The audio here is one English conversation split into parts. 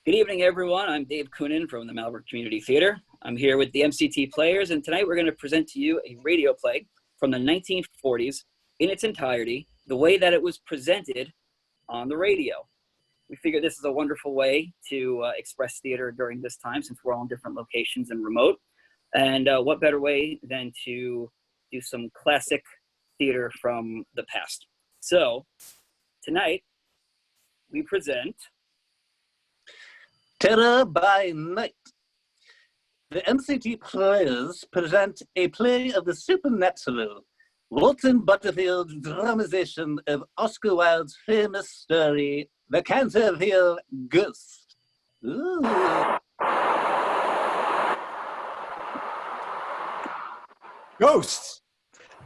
Good evening, everyone. I'm Dave Coonan from the Malverne Community Theatre. I'm here with the MCT players, and tonight we're going to present to you a radio play from the 1940s in its entirety, the way that it was presented on the radio. We figure this is a wonderful way to express theater during this time, since we're all in different locations and remote. And what better way than to do some classic theater from the past. So tonight we present Terror by Night. The MCT players present a play of the supernatural, Walton Butterfield's dramatization of Oscar Wilde's famous story, The Canterville Ghost. Ooh. Ghosts!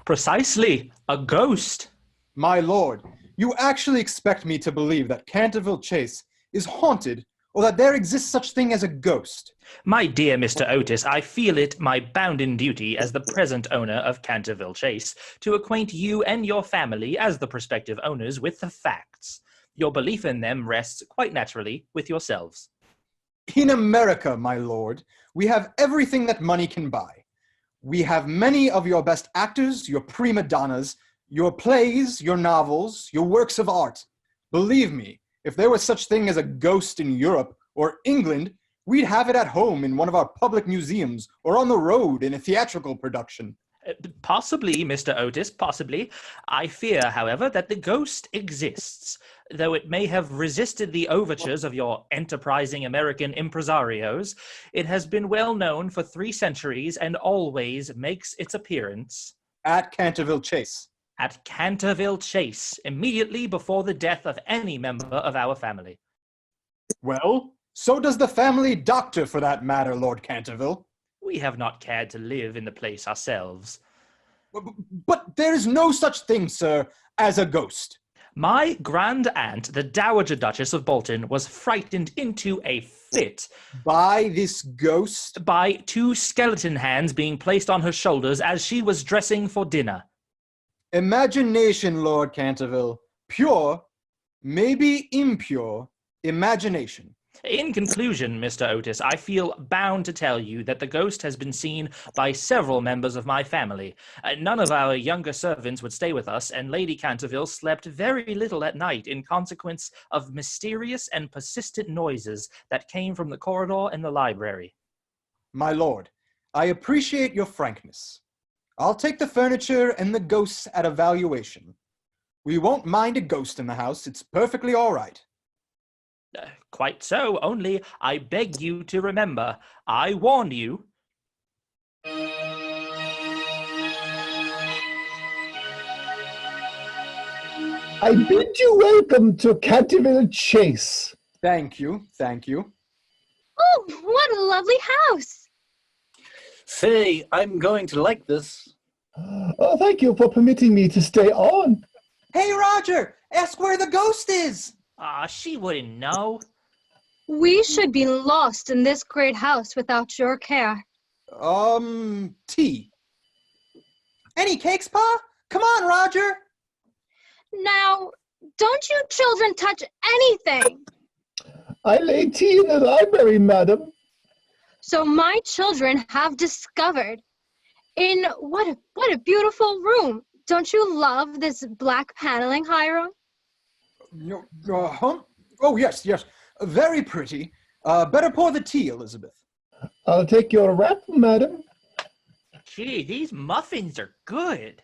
Precisely, a ghost. My lord, you actually expect me to believe that Canterville Chase is haunted, or that there exists such thing as a ghost? My dear Mr. Otis, I feel it my bounden duty as the present owner of Canterville Chase to acquaint you and your family as the prospective owners with the facts. Your belief in them rests quite naturally with yourselves. In America, my lord, we have everything that money can buy. We have many of your best actors, your prima donnas, your plays, your novels, your works of art. Believe me, if there was such thing as a ghost in Europe or England, we'd have it at home in one of our public museums or on the road in a theatrical production. Possibly, Mr. Otis, possibly. I fear, however, that the ghost exists, though it may have resisted the overtures of your enterprising American impresarios. It has been well known for 3 centuries and always makes its appearance At Canterville Chase. At Canterville Chase, immediately before the death of any member of our family. Well, so does the family doctor, for that matter, Lord Canterville. We have not cared to live in the place ourselves. But there's no such thing, sir, as a ghost. My grand aunt, the Dowager Duchess of Bolton, was frightened into a fit By this ghost? by 2 skeleton hands being placed on her shoulders as she was dressing for dinner. Imagination, Lord Canterville. Pure, maybe impure, imagination. In conclusion, Mr. Otis, I feel bound to tell you that the ghost has been seen by several members of my family. None of our younger servants would stay with us, and Lady Canterville slept very little at night in consequence of mysterious and persistent noises that came from the corridor and the library. My lord, I appreciate your frankness. I'll take the furniture and the ghosts at a valuation. We won't mind a ghost in the house. It's perfectly all right. Quite so, only I beg you to remember, I warn you. I bid you welcome to Canterville Chase. Thank you, thank you. Oh, what a lovely house! Say, I'm going to like this. Oh, thank you for permitting me to stay on. Hey, Roger, ask where the ghost is. She wouldn't know. We should be lost in this great house without your care. Tea. Any cakes, Pa? Come on, Roger. Now, don't you children touch anything. I lay tea in the library, madam. So my children have discovered. In what a beautiful room. Don't you love this black paneling, Hiram? Oh, yes, yes. Very pretty. Better pour the tea, Elizabeth. I'll take your wrap, madam. Gee, these muffins are good.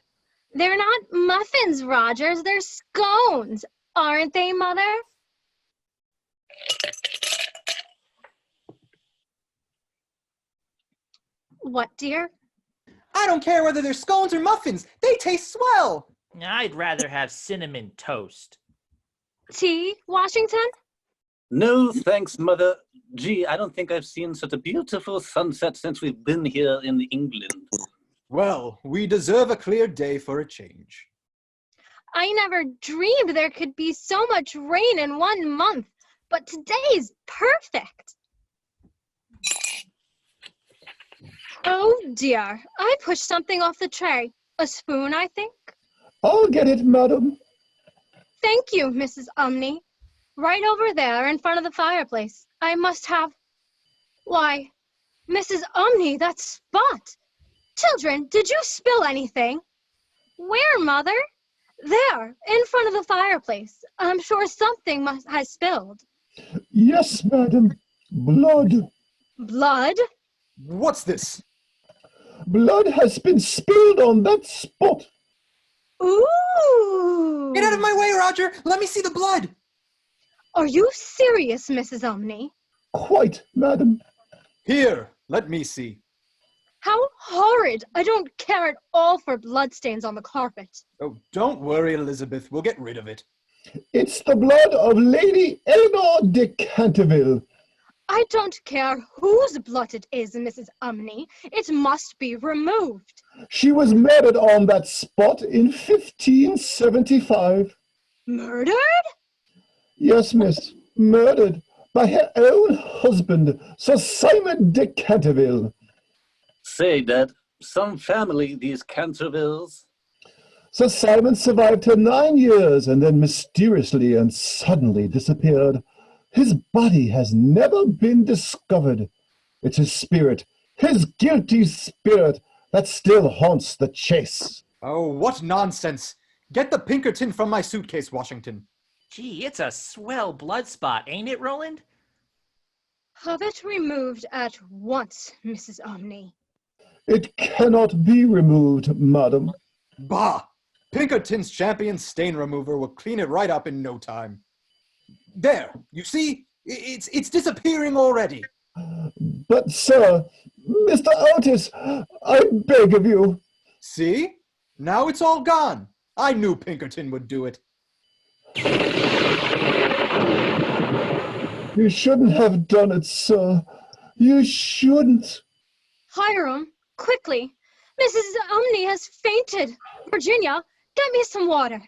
They're not muffins, Rogers. They're scones. Aren't they, Mother? What, dear? I don't care whether they're scones or muffins. They taste swell. I'd rather have cinnamon toast. Tea, Washington? No, thanks, Mother. Gee, I don't think I've seen such a beautiful sunset since we've been here in England. Well, we deserve a clear day for a change. I never dreamed there could be so much rain in 1 month, but today's perfect. Oh dear, I pushed something off the tray. A spoon, I think. I'll get it, madam. Thank you, Mrs. Umney. Right over there in front of the fireplace. I must have... Why, Mrs. Omni, that spot! Children, did you spill anything? Where, Mother? There, in front of the fireplace. I'm sure something has spilled. Yes, madam. Blood. Blood? What's this? Blood has been spilled on that spot. Ooh! Get out of my way, Roger! Let me see the blood! Are you serious, Mrs. Omni? Quite, madam. Here, let me see. How horrid! I don't care at all for bloodstains on the carpet. Oh, don't worry, Elizabeth. We'll get rid of it. It's the blood of Lady Eleanor de Canterville. I don't care whose blood it is, Mrs. Omni. It must be removed. She was murdered on that spot in 1575. Murdered? Yes, miss. Murdered by her own husband, Sir Simon de Canterville. Say, Dad, some family, these Cantervilles. Sir Simon survived her 9 years and then mysteriously and suddenly disappeared. His body has never been discovered. It's his spirit, his guilty spirit, that still haunts the chase. Oh, what nonsense! Get the Pinkerton from my suitcase, Washington. Gee, it's a swell blood spot, ain't it, Roland? Have it removed at once, Mrs. Omni. It cannot be removed, madam. Bah! Pinkerton's champion stain remover will clean it right up in no time. There, you see? It's disappearing already. But, sir, Mr. Otis, I beg of you. See? Now it's all gone. I knew Pinkerton would do it. You shouldn't have done it, sir. You shouldn't. Hiram, quickly. Mrs. Omni has fainted. Virginia, get me some water.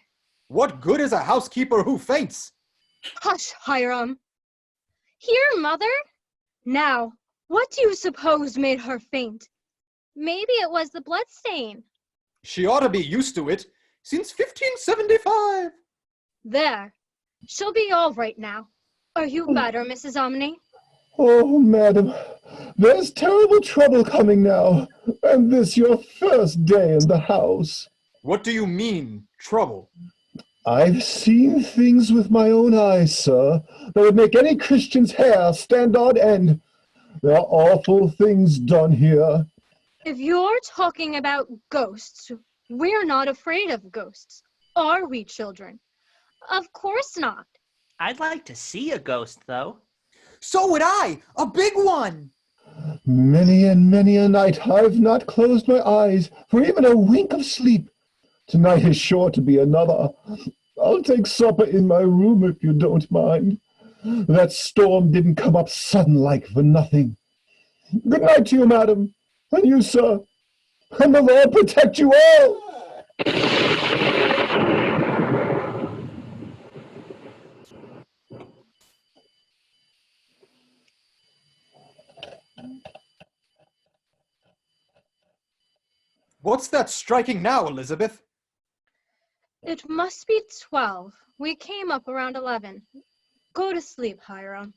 What good is a housekeeper who faints? Hush, Hiram. Here, Mother. Now, what do you suppose made her faint? Maybe it was the bloodstain. She ought to be used to it. Since 1575. There. She'll be all right now. Are you better, Mrs. Omni? Oh, madam, there's terrible trouble coming now, and this your first day in the house. What do you mean, trouble? I've seen things with my own eyes, sir, that would make any Christian's hair stand on end. There are awful things done here. If you're talking about ghosts, we're not afraid of ghosts. Are we, children? Of course not. I'd like to see a ghost, though. So would I! A big one! Many and many a night I've not closed my eyes for even a wink of sleep. Tonight is sure to be another. I'll take supper in my room if you don't mind. That storm didn't come up sudden like for nothing. Good night to you, madam, and you, sir, and the Lord protect you all. What's that striking now, Elizabeth? It must be 12. We came up around 11. Go to sleep, Hiram.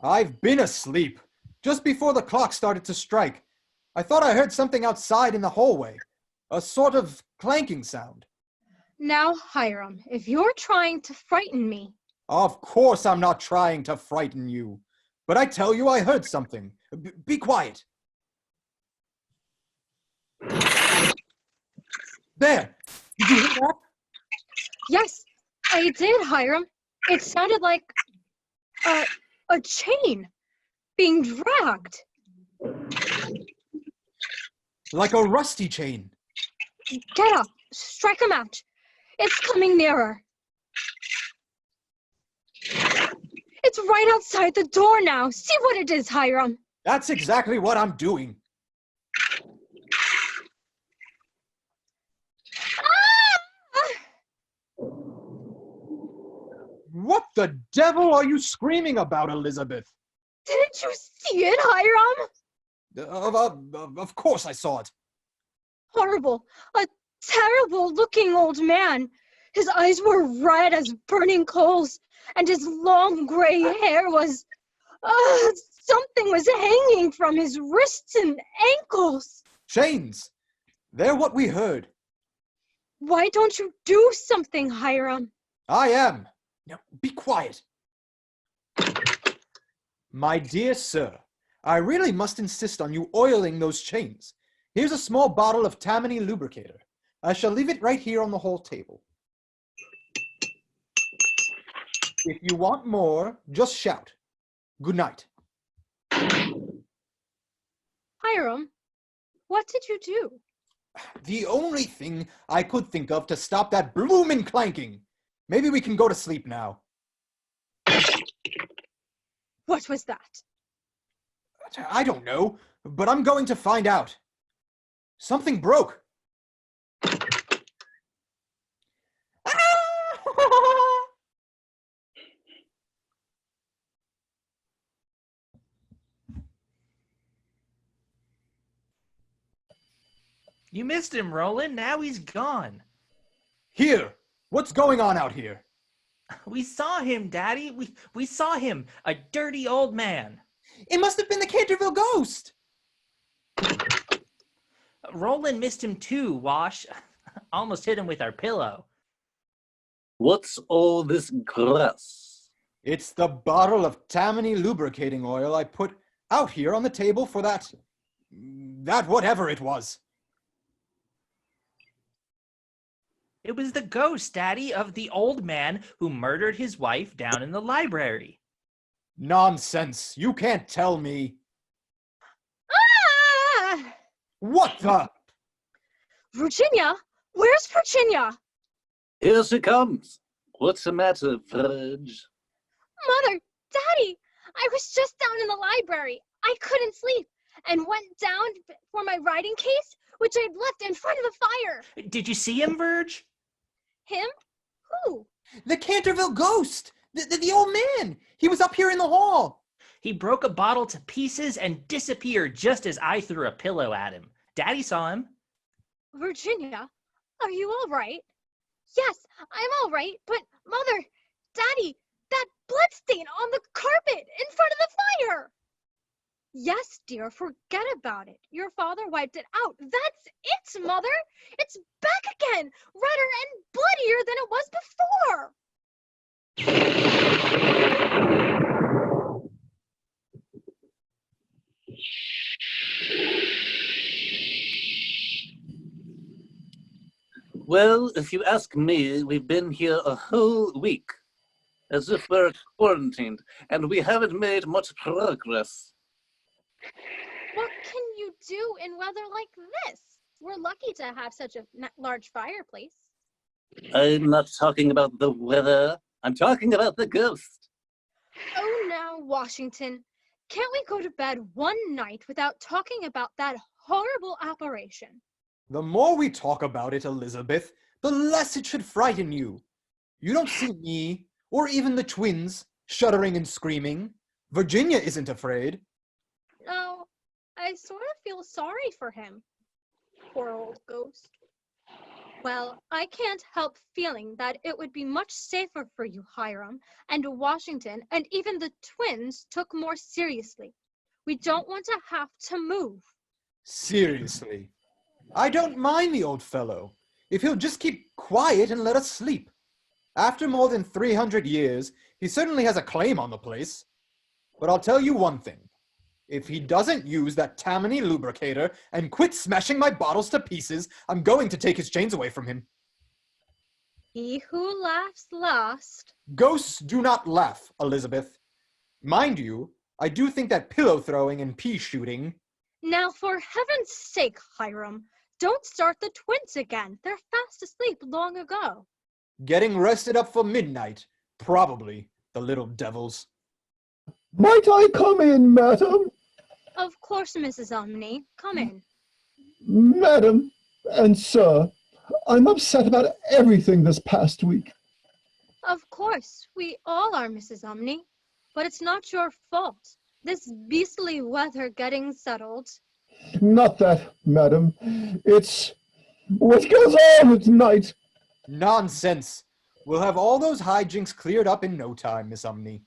I've been asleep. Just before the clock started to strike. I thought I heard something outside in the hallway. A sort of clanking sound. Now, Hiram, if you're trying to frighten me... Of course I'm not trying to frighten you. But I tell you I heard something. Be quiet. There! Did you hear that? Yes, I did, Hiram. It sounded like a chain being dragged. Like a rusty chain. Get up, strike a match. It's coming nearer. It's right outside the door now. See what it is, Hiram. That's exactly what I'm doing. What the devil are you screaming about, Elizabeth? Didn't you see it, Hiram? Of course I saw it. Horrible. A terrible-looking old man. His eyes were red as burning coals, and his long gray hair was... something was hanging from his wrists and ankles. Chains! They're what we heard. Why don't you do something, Hiram? I am. Now, be quiet. My dear sir, I really must insist on you oiling those chains. Here's a small bottle of Tammany lubricator. I shall leave it right here on the hall table. If you want more, just shout. Good night. Hiram, what did you do? The only thing I could think of to stop that bloomin' clanking. Maybe we can go to sleep now. What was that? I don't know, but I'm going to find out. Something broke. You missed him, Roland. Now he's gone. Here, what's going on out here? We saw him, Daddy. We saw him, a dirty old man. It must have been the Canterville Ghost. Roland missed him too, Wash. Almost hit him with our pillow. What's all this grass? It's the bottle of Tammany lubricating oil I put out here on the table for that whatever it was. It was the ghost, Daddy, of the old man who murdered his wife down in the library. Nonsense. You can't tell me. Ah! What the? Virginia? Where's Virginia? Here she comes. What's the matter, Virg? Mother, Daddy, I was just down in the library. I couldn't sleep and went down for my writing case, which I'd left in front of the fire. Did you see him, Virg? Him? Who? The Canterville Ghost! The old man! He was up here in the hall! He broke a bottle to pieces and disappeared just as I threw a pillow at him. Daddy saw him. Virginia, are you all right? Yes, I'm all right, but Mother, Daddy, that bloodstain on the carpet in front of the fire! Yes, dear, forget about it. Your father wiped it out. That's it, Mother! It's back again, redder and bloodier than it was before! Well, if you ask me, we've been here a whole week, as if we're quarantined, and we haven't made much progress. What can you do in weather like this? We're lucky to have such a large fireplace. I'm not talking about the weather. I'm talking about the ghost. Oh, now, Washington, can't we go to bed one night without talking about that horrible apparition? The more we talk about it, Elizabeth, the less it should frighten you. You don't see me, or even the twins, shuddering and screaming. Virginia isn't afraid. No, I sort of feel sorry for him. Poor old ghost. Well, I can't help feeling that it would be much safer for you, Hiram, and Washington, and even the twins took more seriously. We don't want to have to move. Seriously. I don't mind the old fellow, if he'll just keep quiet and let us sleep. After more than 300 years, he certainly has a claim on the place. But I'll tell you one thing. If he doesn't use that Tammany lubricator and quit smashing my bottles to pieces, I'm going to take his chains away from him. He who laughs last. Ghosts do not laugh, Elizabeth. Mind you, I do think that pillow throwing and pea shooting... Now, for heaven's sake, Hiram, don't start the twins again. They're fast asleep long ago. Getting rested up for midnight. Probably, the little devils. Might I come in, madam? Of course, Mrs. Omni. Come in. Madam and sir, I'm upset about everything this past week. Of course, we all are, Mrs. Omni. But it's not your fault. This beastly weather getting settled. Not that, madam. It's what goes on at night. Nonsense. We'll have all those hijinks cleared up in no time, Miss Umney.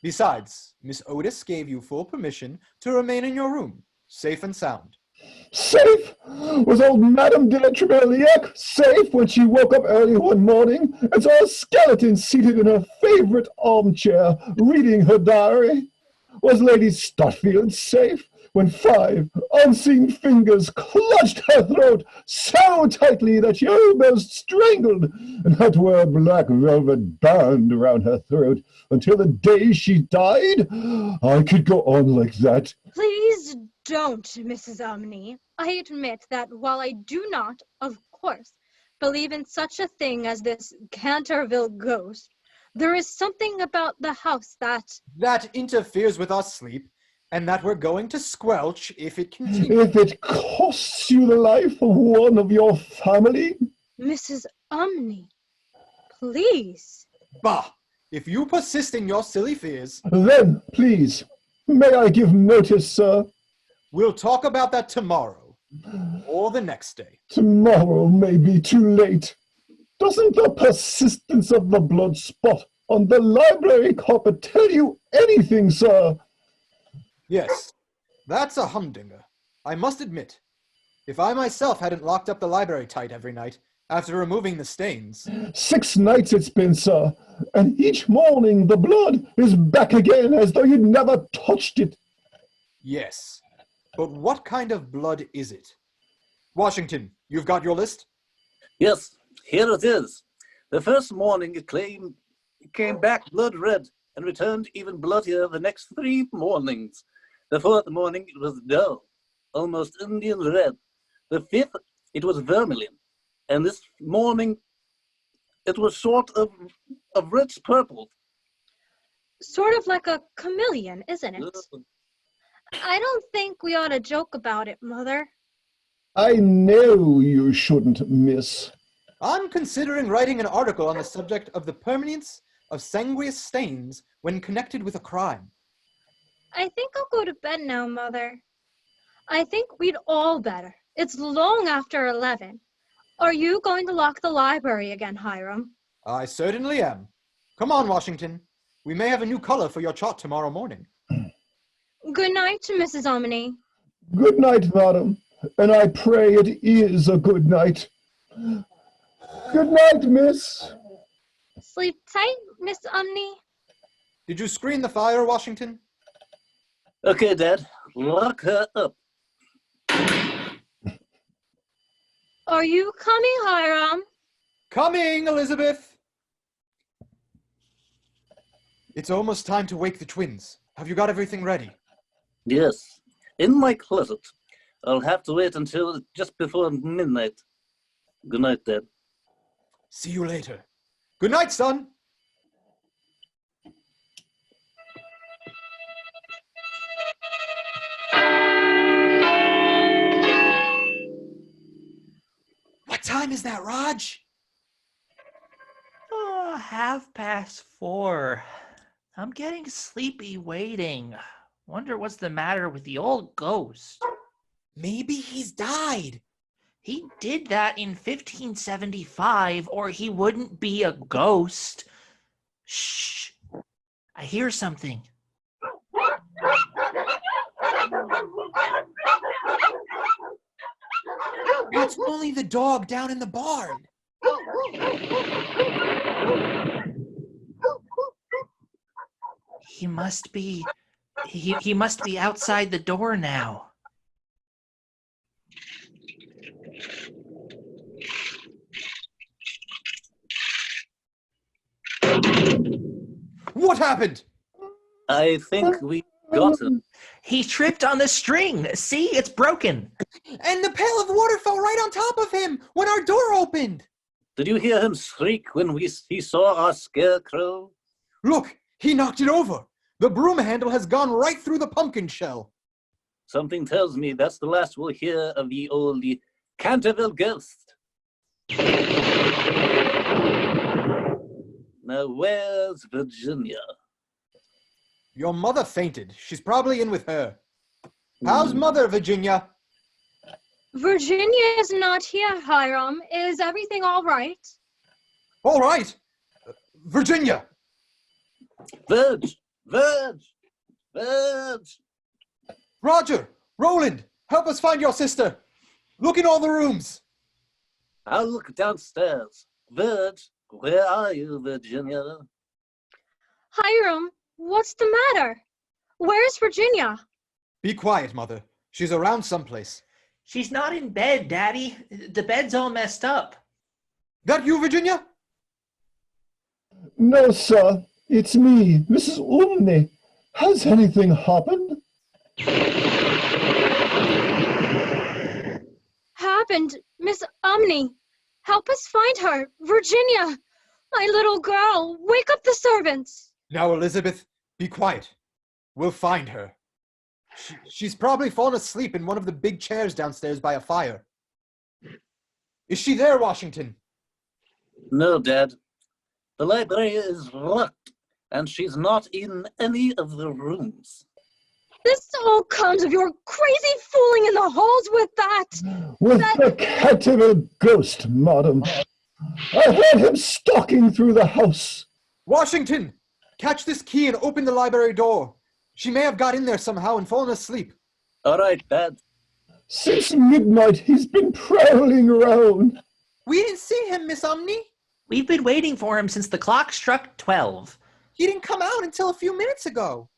Besides, Miss Otis gave you full permission to remain in your room, safe and sound. Safe? Was old Madame de la Tremeliac safe when she woke up early one morning and saw a skeleton seated in her favorite armchair reading her diary? Was Lady Stutfield safe when 5 unseen fingers clutched her throat so tightly that she almost strangled and had to wear a black velvet band around her throat until the day she died? I could go on like that. Please don't, Mrs. Umney. I admit that while I do not, of course, believe in such a thing as this Canterville Ghost, there is something about the house that interferes with our sleep, and that we're going to squelch if it continues. If it costs you the life of one of your family? Mrs. Umney, please. Bah! If you persist in your silly fears, Then, please, may I give notice, sir? we'll talk about that tomorrow, or the next day. Tomorrow may be too late. Doesn't the persistence of the blood spot on the library carpet tell you anything, sir? Yes, that's a humdinger. I must admit, if I myself hadn't locked up the library tight every night, after removing the stains. 6 nights it's been, sir, and each morning the blood is back again as though you'd never touched it. Yes, but what kind of blood is it? Washington, you've got your list? Yes, here it is. The first morning it came back blood red and returned even bloodier the next 3 mornings. The 4th morning it was dull, almost Indian red. The 5th it was vermilion. And this morning it was sort of rich purple. Sort of like a chameleon, isn't it? I don't think we ought to joke about it, Mother. I know you shouldn't, miss. I'm considering writing an article on the subject of the permanence of sanguineous stains when connected with a crime. I think I'll go to bed now, Mother. I think we'd all better. It's long after 11. Are you going to lock the library again, Hiram? I certainly am. Come on, Washington. We may have a new color for your chart tomorrow morning. Good night, Mrs. Omni. Good night, madam, and I pray it is a good night. Good night, miss. Sleep tight, Miss Omni. Did you screen the fire, Washington? Okay, Dad, lock her up. Are you coming, Hiram? Coming, Elizabeth! It's almost time to wake the twins. Have you got everything ready? Yes, in my closet. I'll have to wait until just before midnight. Good night, Dad. See you later. Good night, son! What time is that, Raj? 4:30. I'm getting sleepy waiting. Wonder what's the matter with the old ghost. Maybe he's died. He did that in 1575, or he wouldn't be a ghost. Shh. I hear something. It's only the dog down in the barn. He must be outside the door now. What happened? I think we got him. He tripped on the string. See, it's broken. And the pail of water fell right on top of him when our door opened. Did you hear him shriek when he saw our scarecrow? Look, he knocked it over. The broom handle has gone right through the pumpkin shell. Something tells me that's the last we'll hear of the old Canterville Ghost. Now, where's Virginia? Your mother fainted. She's probably in with her. How's mother, Virginia? Virginia is not here, Hiram. Is everything all right? All right. Virginia. Verge! Verge! Verge! Roger. Roland. Help us find your sister. Look in all the rooms. I'll look downstairs. Verge, where are you, Virginia? Hiram, what's the matter? Where's Virginia? Be quiet, Mother. She's around someplace. She's not in bed, Daddy. The bed's all messed up. That you, Virginia? No, sir. It's me, Mrs. Umney. Has anything happened? Happened, Miss Umney. Help us find her. Virginia, my little girl, wake up the servants. Now, Elizabeth, be quiet. We'll find her. She's probably fallen asleep in one of the big chairs downstairs by a fire. Is she there, Washington? No, Dad. The library is locked, and she's not in any of the rooms. This all comes of your crazy fooling in the halls with that. With the Canterville Ghost, madam. I heard him stalking through the house. Washington, catch this key and open the library door. She may have got in there somehow and fallen asleep. All right, Dad. Since midnight, he's been prowling around. We didn't see him, Miss Umney. We've been waiting for him since the clock struck 12. He didn't come out until a few minutes ago.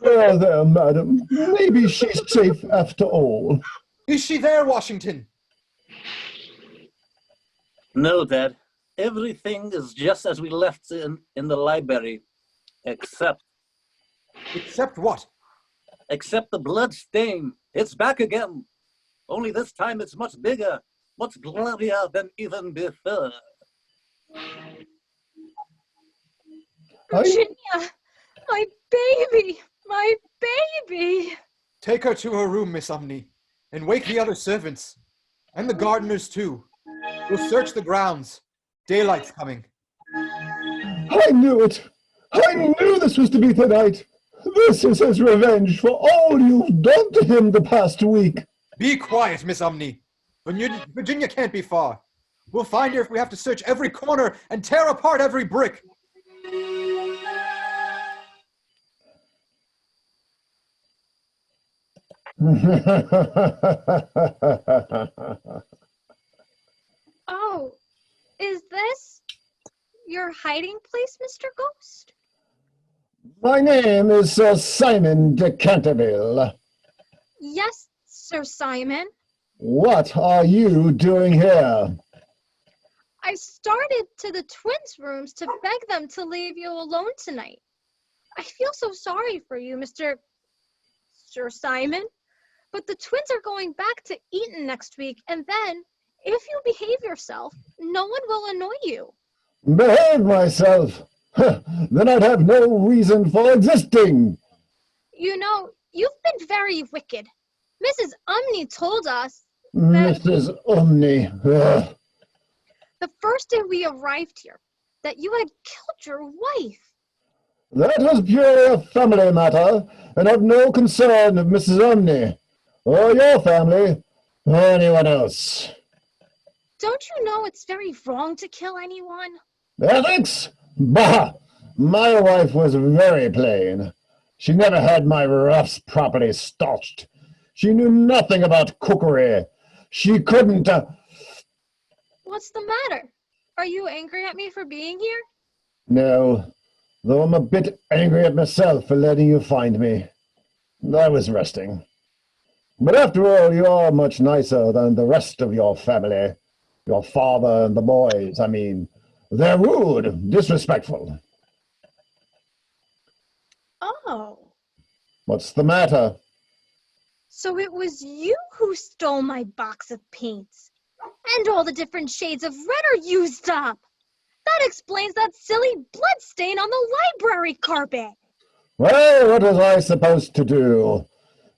There, madam. Maybe she's safe after all. Is she there, Washington? No, Dad. Everything is just as we left in the library, except Except what? the blood stain. It's back again. Only this time it's much bigger, much bloodier than even before. Virginia, my baby, my baby. Take her to her room, Miss Umney, and wake the other servants. And the gardeners, too. We'll search the grounds. Daylight's coming. I knew it. I knew this was to be tonight. This is his revenge for all you've done to him the past week. Be quiet, Miss Umney. Virginia can't be far. We'll find her if we have to search every corner and tear apart every brick. Oh, is this your hiding place, Mr. Ghost? My name is Sir Simon de Canterville. Yes, Sir Simon. What are you doing here? I started to the twins' rooms to beg them to leave you alone tonight. I feel so sorry for you, Sir Simon. But the twins are going back to Eton next week, and then, if you behave yourself, no one will annoy you. Behave myself? Then I'd have no reason for existing. You know, you've been very wicked. Mrs. Umney told us that Mrs. Umney. Ugh. the first day we arrived here, that you had killed your wife. That was purely a family matter, and of no concern of Mrs. Umney, or your family, or anyone else. Don't you know it's very wrong to kill anyone? Ethics? Bah! My wife was very plain. She never had my ruffs properly starched. She knew nothing about cookery. She couldn't... What's the matter? Are you angry at me for being here? No, though I'm a bit angry at myself for letting you find me. I was resting. But after all, you are much nicer than the rest of your family. Your father and the boys, I mean. They're rude, disrespectful. Oh, What's the matter? so it was you who stole my box of paints. And all the different shades of red are used up. That explains that silly blood stain on the library carpet. Well, what was I supposed to do?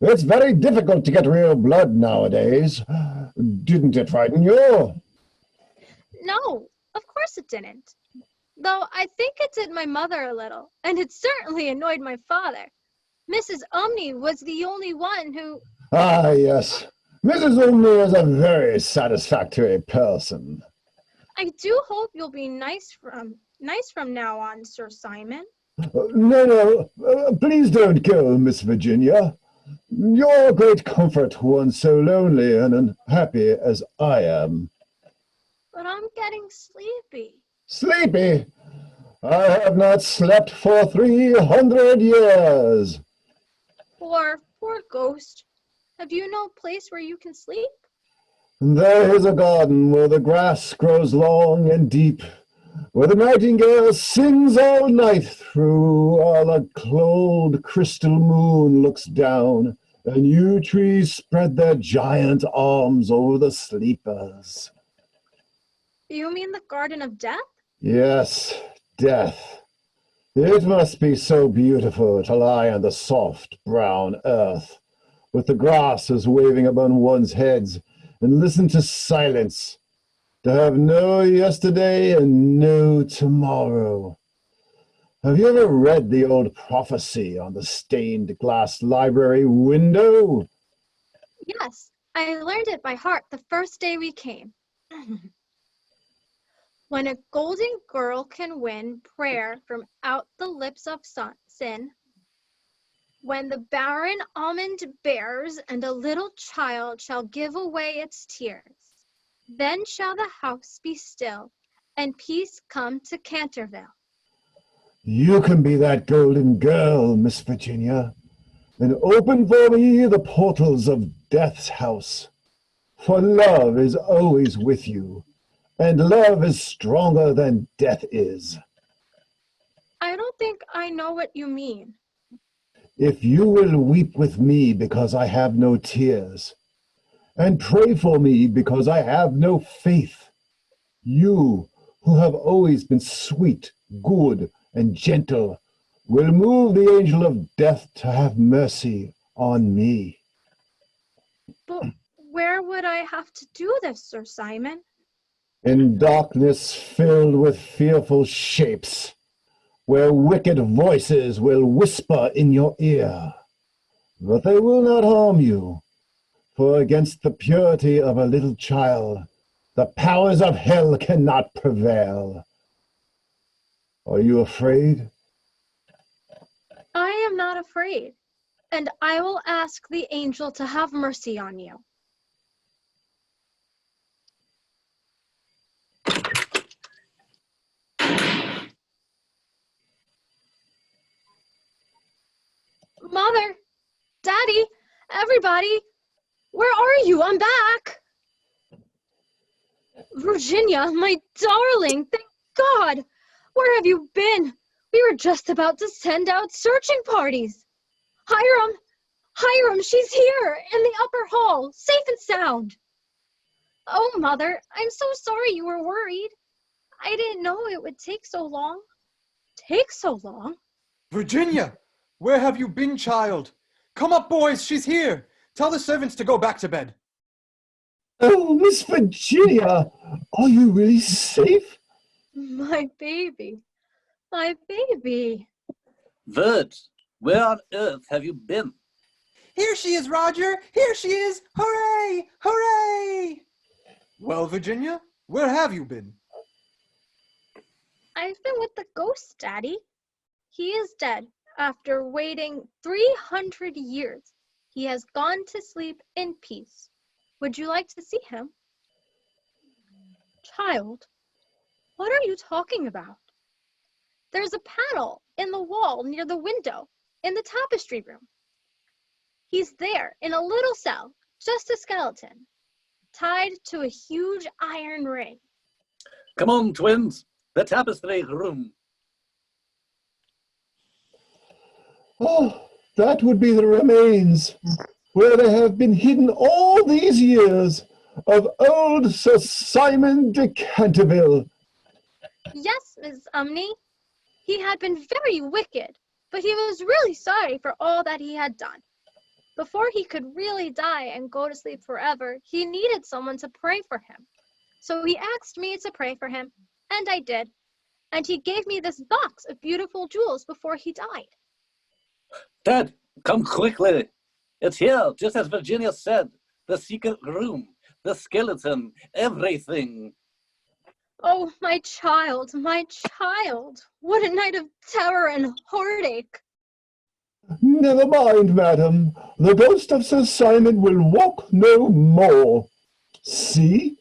It's very difficult to get real blood nowadays. Didn't it frighten you? No, of course it didn't. Though I think it did my mother a little, and it certainly annoyed my father. Mrs. Umney was the only one who... Ah, yes. Mrs. Umney is a very satisfactory person. I do hope you'll be nice from now on, Sir Simon. No, please don't go, Miss Virginia. You're a great comfort to one so lonely and unhappy as I am. But I'm getting sleepy. Sleepy? I have not slept for 300 years. Poor ghost. Have you no place where you can sleep? There is a garden where the grass grows long and deep, where the nightingale sings all night through, while a cold crystal moon looks down, and yew trees spread their giant arms over the sleepers. You mean the Garden of Death? Yes, death. It must be so beautiful to lie on the soft brown earth, with the grasses waving above one's heads, and listen to silence, to have no yesterday and no tomorrow. Have you ever read the old prophecy on the stained glass library window? Yes, I learned it by heart the first day we came. When a golden girl can win prayer from out the lips of sin, when the barren almond bears and a little child shall give away its tears, then shall the house be still and peace come to Canterville. You can be that golden girl, Miss Virginia, and open for me the portals of death's house. For love is always with you, and love is stronger than death is. I don't think I know what you mean. If you will weep with me because I have no tears, and pray for me because I have no faith, you, who have always been sweet, good, and gentle, will move the angel of death to have mercy on me. But where would I have to do this, Sir Simon? In darkness filled with fearful shapes, where wicked voices will whisper in your ear. But they will not harm you, for against the purity of a little child, the powers of hell cannot prevail. Are you afraid? I am not afraid, and I will ask the angel to have mercy on you. Mother, Daddy, everybody, where are you? I'm back. Virginia, my darling, thank God. Where have you been? We were just about to send out searching parties. Hiram, she's here in the upper hall, safe and sound. Oh, Mother, I'm so sorry you were worried. I didn't know it would take so long. Take so long? Virginia, where have you been, child? Come up, boys, she's here. Tell the servants to go back to bed. Oh, Miss Virginia, are you really safe? My baby. My baby. Vert, where on earth have you been? Here she is, Roger. Here she is. Hooray! Hooray! Well, Virginia, where have you been? I've been with the ghost, Daddy. He is dead. After waiting 300 years, he has gone to sleep in peace. Would you like to see him? Child, what are you talking about? There's a panel in the wall near the window in the tapestry room. He's there in a little cell, just a skeleton, tied to a huge iron ring. Come on, twins, the tapestry room. Oh, that would be the remains, where they have been hidden all these years, of old Sir Simon de Canterville. Yes, Miss Umney. He had been very wicked, but he was really sorry for all that he had done. Before he could really die and go to sleep forever, he needed someone to pray for him. So he asked me to pray for him, and I did. And he gave me this box of beautiful jewels before he died. Dad, come quickly. It's here, just as Virginia said. The secret room, the skeleton, everything. Oh, my child, my child. What a night of terror and heartache. Never mind, madam. The ghost of Sir Simon will walk no more. See,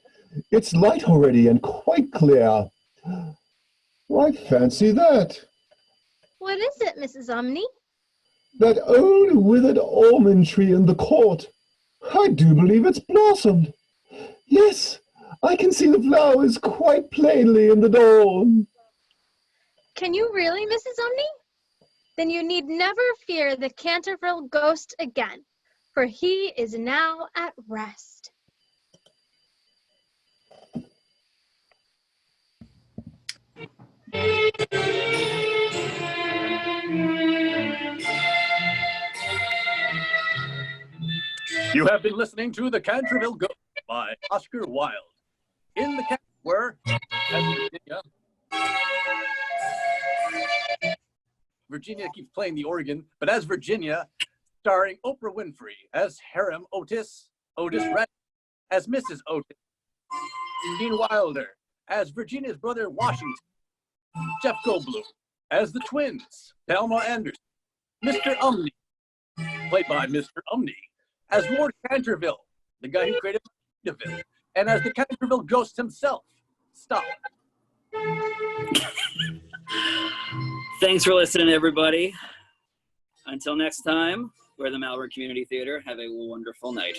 it's light already and quite clear. Why, fancy that. What is it, Mrs. Umney? That old withered almond tree in the court. I do believe it's blossomed. Yes, I can see the flowers quite plainly in the dawn. Can you really, Mrs. Umney? Then you need never fear the Canterville Ghost again, for he is now at rest. You have been listening to The Canterville Ghost by Oscar Wilde. In the cast were, as Virginia keeps playing the organ, but as Virginia, starring Oprah Winfrey, as Harem Otis Red, as Mrs. Otis, Gene Wilder, as Virginia's brother Washington, Jeff Goldblum, as the twins, Thelma Anderson, Mr. Umney, played by Mr. Umney, as Lord Canterville, the guy who created DeVille, and as the Canterville Ghost himself. Stop. Thanks for listening, everybody. Until next time, we're the Malverne Community Theatre. Have a wonderful night.